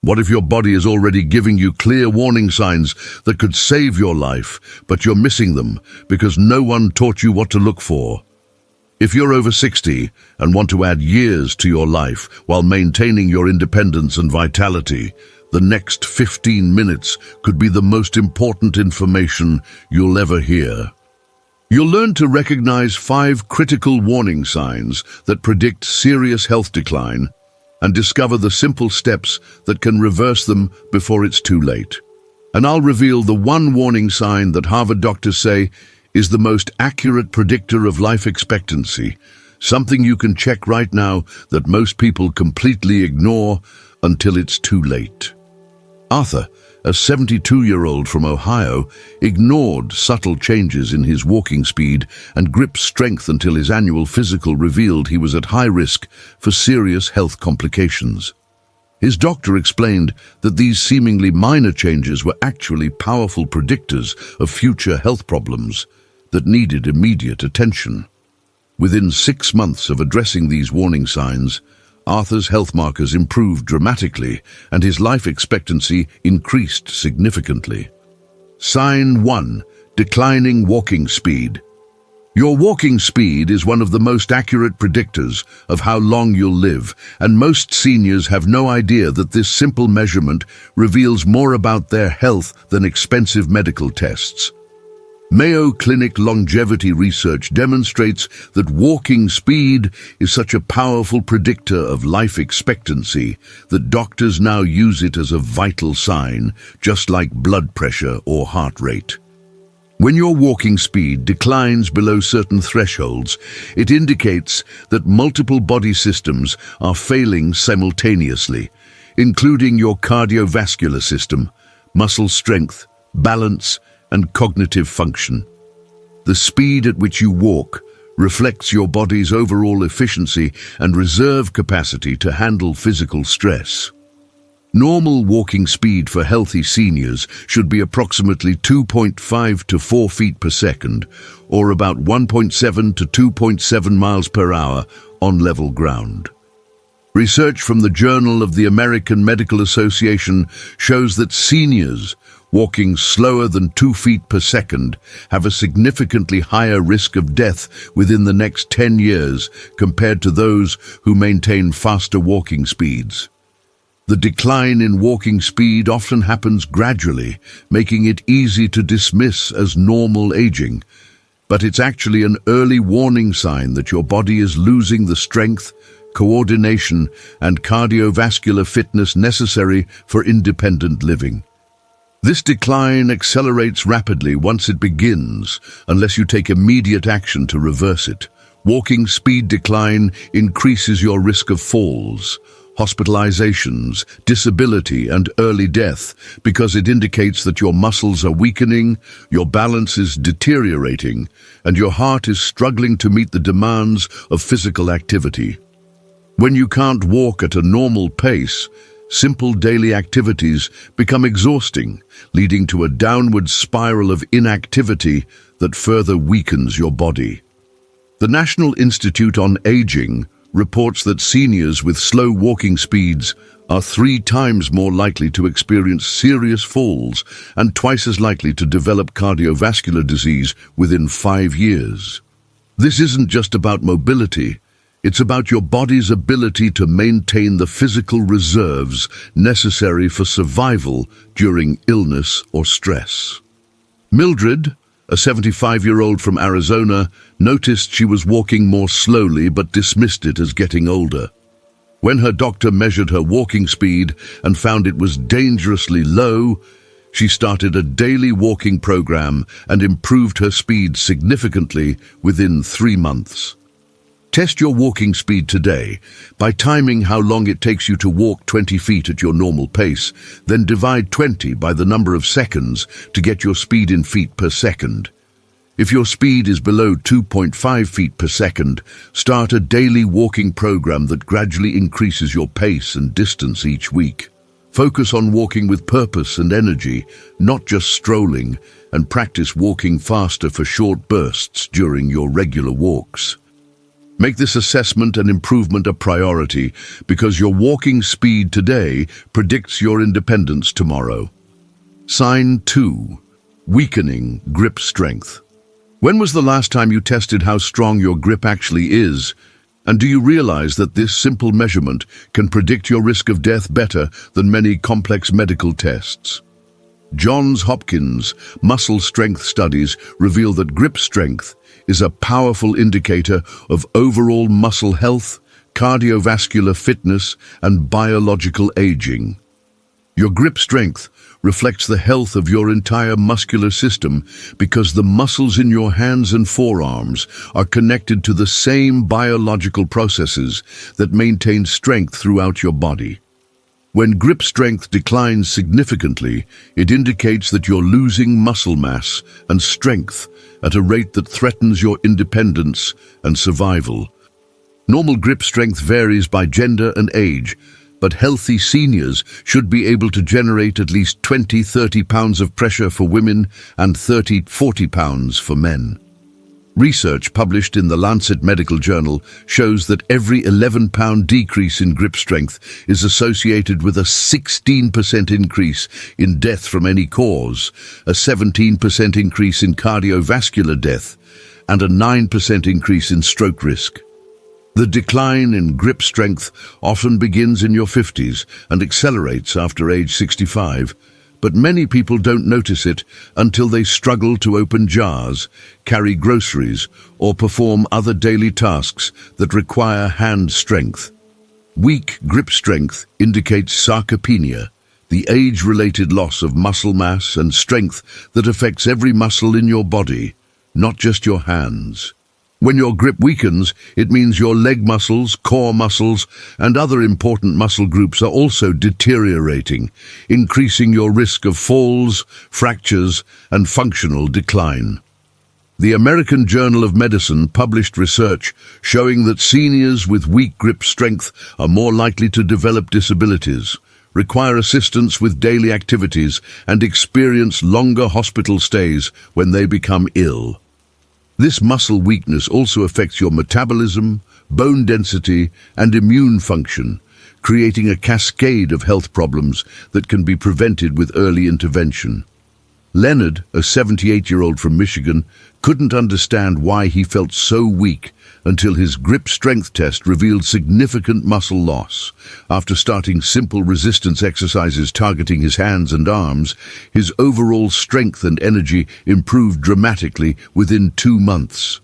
What if your body is already giving you clear warning signs that could save your life, but you're missing them because no one taught you what to look for? If you're over 60 and want to add years to your life while maintaining your independence and vitality, the next 15 minutes could be the most important information you'll ever hear. You'll learn to recognize 5 critical warning signs that predict serious health decline and discover the simple steps that can reverse them before it's too late. And I'll reveal the one warning sign that Harvard doctors say is the most accurate predictor of life expectancy, something you can check right now that most people completely ignore until it's too late. Arthur, a 72-year-old from Ohio, ignored subtle changes in his walking speed and grip strength until his annual physical revealed he was at high risk for serious health complications. His doctor explained that these seemingly minor changes were actually powerful predictors of future health problems that needed immediate attention. Within 6 months of addressing these warning signs, Arthur's health markers improved dramatically and his life expectancy increased significantly. Sign 1. Declining walking speed. Your walking speed is one of the most accurate predictors of how long you'll live, and most seniors have no idea that this simple measurement reveals more about their health than expensive medical tests. Mayo Clinic longevity research demonstrates that walking speed is such a powerful predictor of life expectancy that doctors now use it as a vital sign, just like blood pressure or heart rate. When your walking speed declines below certain thresholds, it indicates that multiple body systems are failing simultaneously, including your cardiovascular system, muscle strength, balance, and cognitive function. The speed at which you walk reflects your body's overall efficiency and reserve capacity to handle physical stress. Normal walking speed for healthy seniors should be approximately 2.5 to 4 feet per second, or about 1.7 to 2.7 miles per hour on level ground. Research from the Journal of the American Medical Association shows that seniors walking slower than 2 feet per second have a significantly higher risk of death within the next 10 years compared to those who maintain faster walking speeds. The decline in walking speed often happens gradually, making it easy to dismiss as normal aging. But it's actually an early warning sign that your body is losing the strength, coordination, and cardiovascular fitness necessary for independent living. This decline accelerates rapidly once it begins, unless you take immediate action to reverse it. Walking speed decline increases your risk of falls, hospitalizations, disability, and early death because it indicates that your muscles are weakening, your balance is deteriorating, and your heart is struggling to meet the demands of physical activity. When you can't walk at a normal pace, simple daily activities become exhausting, leading to a downward spiral of inactivity that further weakens your body. The National Institute on Aging reports that seniors with slow walking speeds are 3 times more likely to experience serious falls and twice as likely to develop cardiovascular disease within 5 years. This isn't just about mobility. It's about your body's ability to maintain the physical reserves necessary for survival during illness or stress. Mildred, a 75-year-old from Arizona, noticed she was walking more slowly but dismissed it as getting older. When her doctor measured her walking speed and found it was dangerously low, she started a daily walking program and improved her speed significantly within 3 months. Test your walking speed today by timing how long it takes you to walk 20 feet at your normal pace, then divide 20 by the number of seconds to get your speed in feet per second. If your speed is below 2.5 feet per second, start a daily walking program that gradually increases your pace and distance each week. Focus on walking with purpose and energy, not just strolling, and practice walking faster for short bursts during your regular walks. Make this assessment and improvement a priority because your walking speed today predicts your independence tomorrow. Sign 2. Weakening grip strength. When was the last time you tested how strong your grip actually is? And do you realize that this simple measurement can predict your risk of death better than many complex medical tests? Johns Hopkins muscle strength studies reveal that grip strength is a powerful indicator of overall muscle health, cardiovascular fitness, and biological aging. Your grip strength reflects the health of your entire muscular system because the muscles in your hands and forearms are connected to the same biological processes that maintain strength throughout your body. When grip strength declines significantly, it indicates that you're losing muscle mass and strength at a rate that threatens your independence and survival. Normal grip strength varies by gender and age, but healthy seniors should be able to generate at least 20-30 pounds of pressure for women and 30-40 pounds for men. Research published in the Lancet Medical Journal shows that every 11-pound decrease in grip strength is associated with a 16% increase in death from any cause, a 17% increase in cardiovascular death, and a 9% increase in stroke risk. The decline in grip strength often begins in your 50s and accelerates after age 65. But many people don't notice it until they struggle to open jars, carry groceries, or perform other daily tasks that require hand strength. Weak grip strength indicates sarcopenia, the age-related loss of muscle mass and strength that affects every muscle in your body, not just your hands. When your grip weakens, it means your leg muscles, core muscles, and other important muscle groups are also deteriorating, increasing your risk of falls, fractures, and functional decline. The American Journal of Medicine published research showing that seniors with weak grip strength are more likely to develop disabilities, require assistance with daily activities, and experience longer hospital stays when they become ill. This muscle weakness also affects your metabolism, bone density, and immune function, creating a cascade of health problems that can be prevented with early intervention. Leonard, a 78-year-old from Michigan, couldn't understand why he felt so weak until his grip strength test revealed significant muscle loss. After starting simple resistance exercises targeting his hands and arms, his overall strength and energy improved dramatically within 2 months.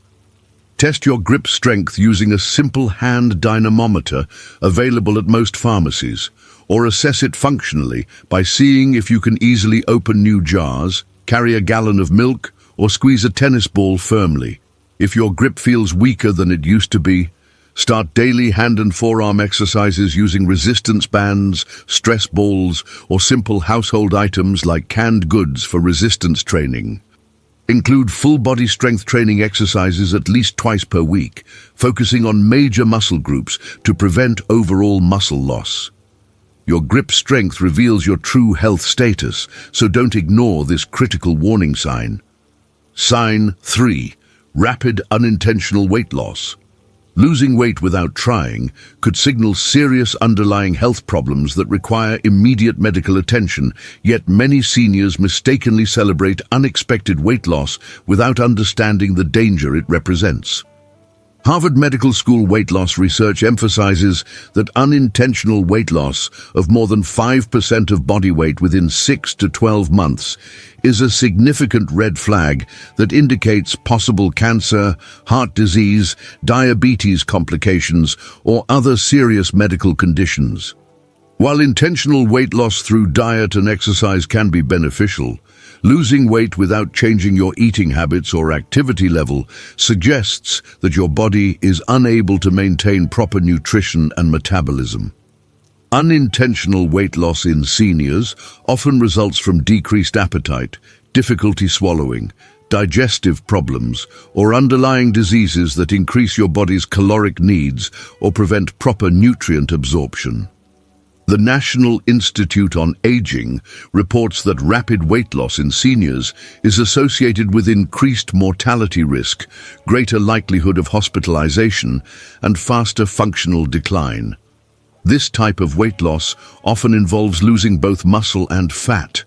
Test your grip strength using a simple hand dynamometer available at most pharmacies, or assess it functionally by seeing if you can easily open new jars, carry a gallon of milk, or squeeze a tennis ball firmly. If your grip feels weaker than it used to be, start daily hand and forearm exercises using resistance bands, stress balls, or simple household items like canned goods for resistance training. Include full body strength training exercises at least twice per week, focusing on major muscle groups to prevent overall muscle loss. Your grip strength reveals your true health status, so don't ignore this critical warning sign. Sign 3. Rapid unintentional weight loss. Losing weight without trying could signal serious underlying health problems that require immediate medical attention, yet many seniors mistakenly celebrate unexpected weight loss without understanding the danger it represents. Harvard Medical School weight loss research emphasizes that unintentional weight loss of more than 5% of body weight within 6 to 12 months is a significant red flag that indicates possible cancer, heart disease, diabetes complications, or other serious medical conditions. While intentional weight loss through diet and exercise can be beneficial, losing weight without changing your eating habits or activity level suggests that your body is unable to maintain proper nutrition and metabolism. Unintentional weight loss in seniors often results from decreased appetite, difficulty swallowing, digestive problems, or underlying diseases that increase your body's caloric needs or prevent proper nutrient absorption. The National Institute on Aging reports that rapid weight loss in seniors is associated with increased mortality risk, greater likelihood of hospitalization, and faster functional decline. This type of weight loss often involves losing both muscle and fat,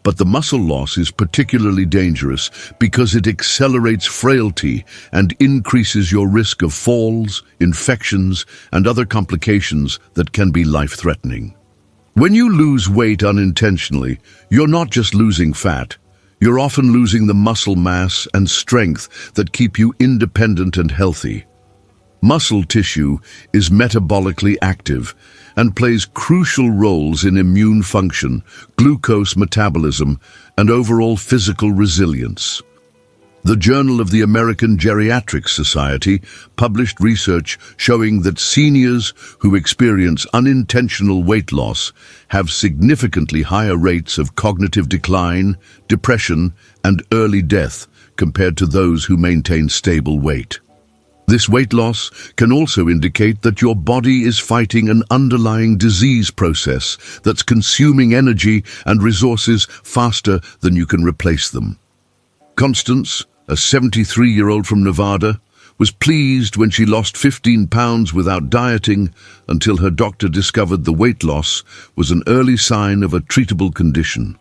but the muscle loss is particularly dangerous because it accelerates frailty and increases your risk of falls, infections, and other complications that can be life-threatening. When you lose weight unintentionally, you're not just losing fat, you're often losing the muscle mass and strength that keep you independent and healthy. Muscle tissue is metabolically active and plays crucial roles in immune function, glucose metabolism, and overall physical resilience. The Journal of the American Geriatric Society published research showing that seniors who experience unintentional weight loss have significantly higher rates of cognitive decline, depression, and early death compared to those who maintain stable weight. This weight loss can also indicate that your body is fighting an underlying disease process that's consuming energy and resources faster than you can replace them. Constance, a 73-year-old from Nevada, was pleased when she lost 15 pounds without dieting until her doctor discovered the weight loss was an early sign of a treatable condition.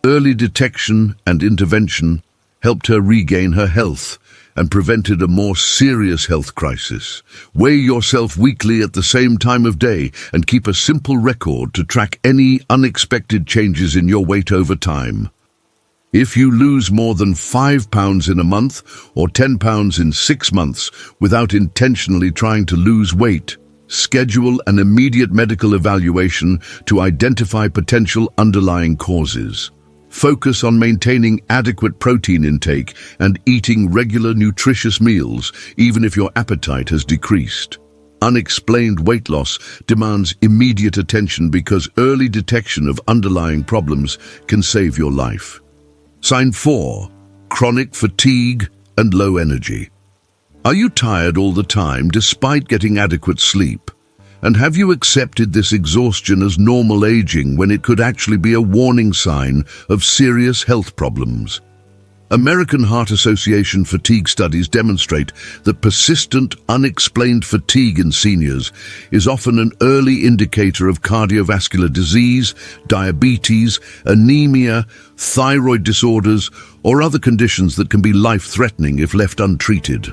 Early detection and intervention helped her regain her health and prevented a more serious health crisis. Weigh yourself weekly at the same time of day and keep a simple record to track any unexpected changes in your weight over time. If you lose more than 5 pounds in a month or 10 pounds in 6 months without intentionally trying to lose weight, schedule an immediate medical evaluation to identify potential underlying causes. Focus on maintaining adequate protein intake and eating regular nutritious meals, even if your appetite has decreased. Unexplained weight loss demands immediate attention because early detection of underlying problems can save your life. Sign 4. Chronic fatigue and low energy. Are you tired all the time despite getting adequate sleep? And have you accepted this exhaustion as normal aging when it could actually be a warning sign of serious health problems? American Heart Association fatigue studies demonstrate that persistent, unexplained fatigue in seniors is often an early indicator of cardiovascular disease, diabetes, anemia, thyroid disorders, or other conditions that can be life-threatening if left untreated.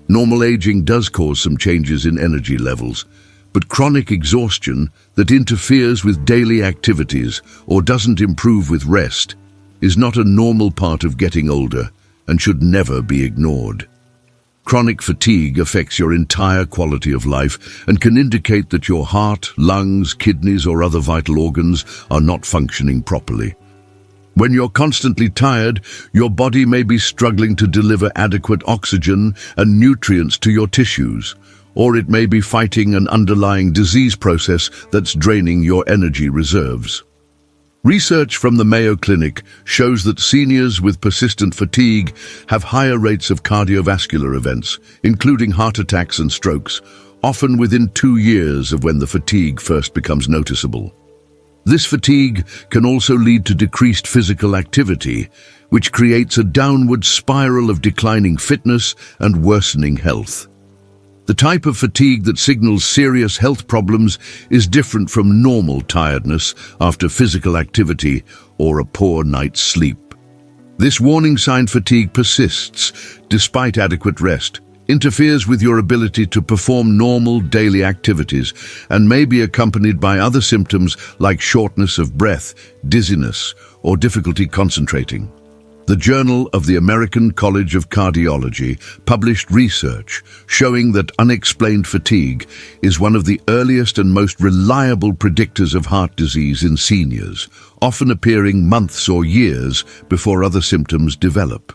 Normal aging does cause some changes in energy levels, but chronic exhaustion that interferes with daily activities or doesn't improve with rest is not a normal part of getting older and should never be ignored. Chronic fatigue affects your entire quality of life and can indicate that your heart, lungs, kidneys, or other vital organs are not functioning properly. When you're constantly tired, your body may be struggling to deliver adequate oxygen and nutrients to your tissues, or it may be fighting an underlying disease process that's draining your energy reserves. Research from the Mayo Clinic shows that seniors with persistent fatigue have higher rates of cardiovascular events, including heart attacks and strokes, often within 2 years of when the fatigue first becomes noticeable. This fatigue can also lead to decreased physical activity, which creates a downward spiral of declining fitness and worsening health. The type of fatigue that signals serious health problems is different from normal tiredness after physical activity or a poor night's sleep. This warning sign fatigue persists despite adequate rest, interferes with your ability to perform normal daily activities, and may be accompanied by other symptoms like shortness of breath, dizziness, or difficulty concentrating. The Journal of the American College of Cardiology published research showing that unexplained fatigue is one of the earliest and most reliable predictors of heart disease in seniors, often appearing months or years before other symptoms develop.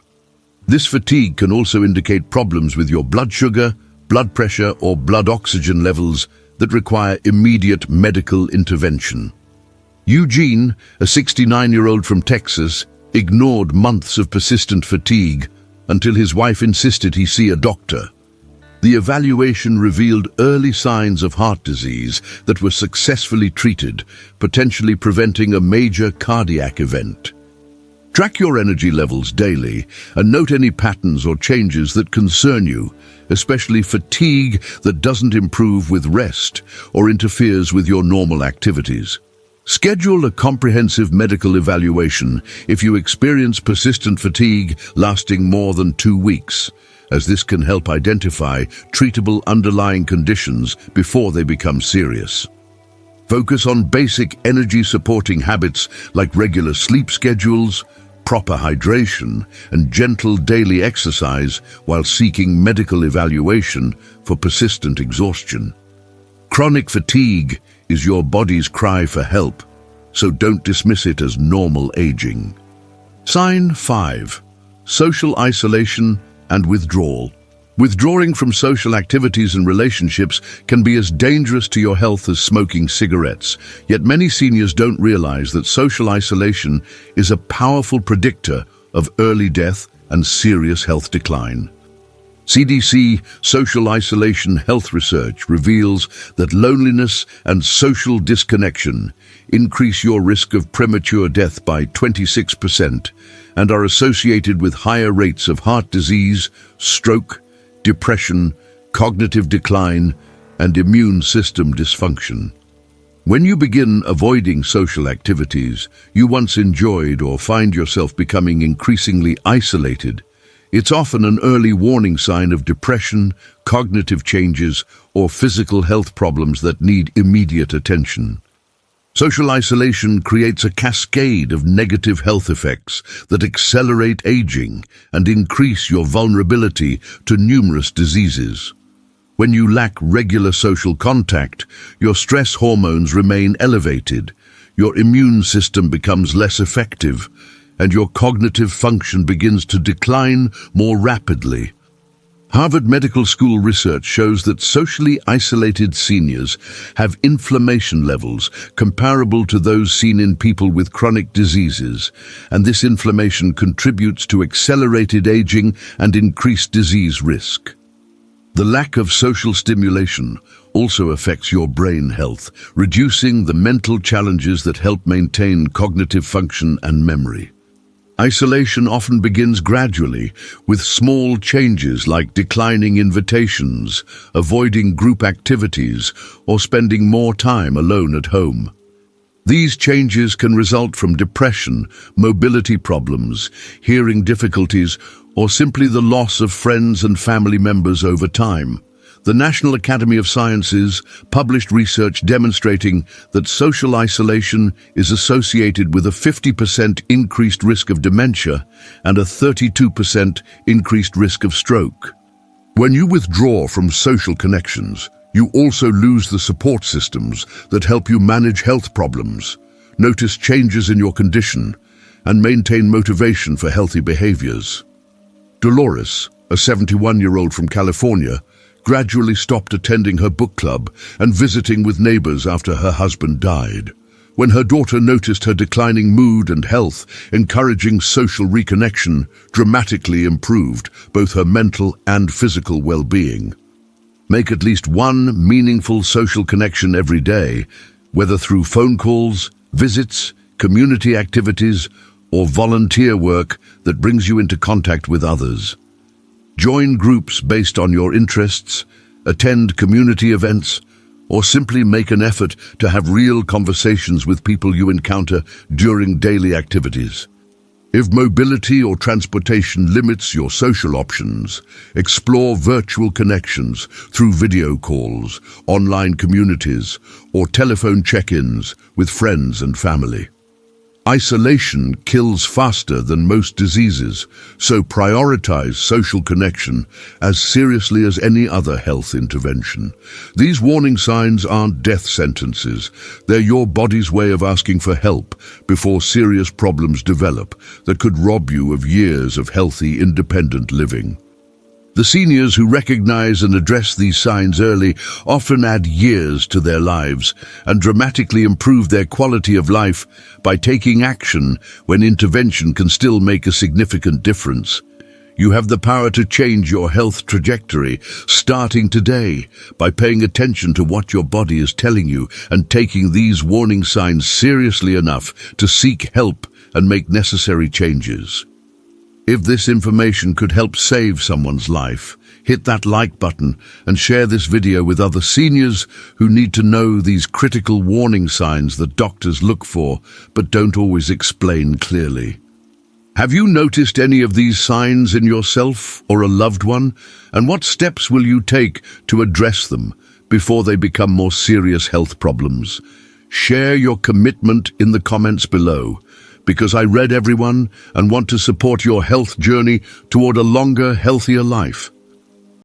This fatigue can also indicate problems with your blood sugar, blood pressure, or blood oxygen levels that require immediate medical intervention. Eugene, a 69-year-old from Texas, ignored months of persistent fatigue until his wife insisted he see a doctor. The evaluation revealed early signs of heart disease that were successfully treated, potentially preventing a major cardiac event. Track your energy levels daily and note any patterns or changes that concern you, especially fatigue that doesn't improve with rest or interferes with your normal activities. Schedule a comprehensive medical evaluation if you experience persistent fatigue lasting more than 2 weeks, as this can help identify treatable underlying conditions before they become serious. Focus on basic energy-supporting habits like regular sleep schedules, proper hydration, and gentle daily exercise while seeking medical evaluation for persistent exhaustion. Chronic fatigue is your body's cry for help, so don't dismiss it as normal aging. Sign 5. Social isolation and withdrawal. Withdrawing from social activities and relationships can be as dangerous to your health as smoking cigarettes, yet many seniors don't realize that social isolation is a powerful predictor of early death and serious health decline. CDC Social Isolation Health Research reveals that loneliness and social disconnection increase your risk of premature death by 26% and are associated with higher rates of heart disease, stroke, depression, cognitive decline, and immune system dysfunction. When you begin avoiding social activities you once enjoyed or find yourself becoming increasingly isolated, it's often an early warning sign of depression, cognitive changes, or physical health problems that need immediate attention. Social isolation creates a cascade of negative health effects that accelerate aging and increase your vulnerability to numerous diseases. When you lack regular social contact, your stress hormones remain elevated, your immune system becomes less effective, and your cognitive function begins to decline more rapidly. Harvard Medical School research shows that socially isolated seniors have inflammation levels comparable to those seen in people with chronic diseases, and this inflammation contributes to accelerated aging and increased disease risk. The lack of social stimulation also affects your brain health, reducing the mental challenges that help maintain cognitive function and memory. Isolation often begins gradually, with small changes like declining invitations, avoiding group activities, or spending more time alone at home. These changes can result from depression, mobility problems, hearing difficulties, or simply the loss of friends and family members over time. The National Academy of Sciences published research demonstrating that social isolation is associated with a 50% increased risk of dementia and a 32% increased risk of stroke. When you withdraw from social connections, you also lose the support systems that help you manage health problems, notice changes in your condition, and maintain motivation for healthy behaviors. Dolores, a 71-year-old from California, gradually stopped attending her book club and visiting with neighbors after her husband died. When her daughter noticed her declining mood and health, encouraging social reconnection dramatically improved both her mental and physical well-being. Make at least one meaningful social connection every day, whether through phone calls, visits, community activities, or volunteer work that brings you into contact with others. Join groups based on your interests, attend community events, or simply make an effort to have real conversations with people you encounter during daily activities. If mobility or transportation limits your social options, explore virtual connections through video calls, online communities, or telephone check-ins with friends and family. Isolation kills faster than most diseases, so prioritize social connection as seriously as any other health intervention. These warning signs aren't death sentences. They're your body's way of asking for help before serious problems develop that could rob you of years of healthy, independent living. The seniors who recognize and address these signs early often add years to their lives and dramatically improve their quality of life by taking action when intervention can still make a significant difference. You have the power to change your health trajectory, starting today, by paying attention to what your body is telling you and taking these warning signs seriously enough to seek help and make necessary changes. If this information could help save someone's life, hit that like button and share this video with other seniors who need to know these critical warning signs that doctors look for but don't always explain clearly. Have you noticed any of these signs in yourself or a loved one? And what steps will you take to address them before they become more serious health problems? Share your commitment in the comments below, because I read everyone and want to support your health journey toward a longer, healthier life.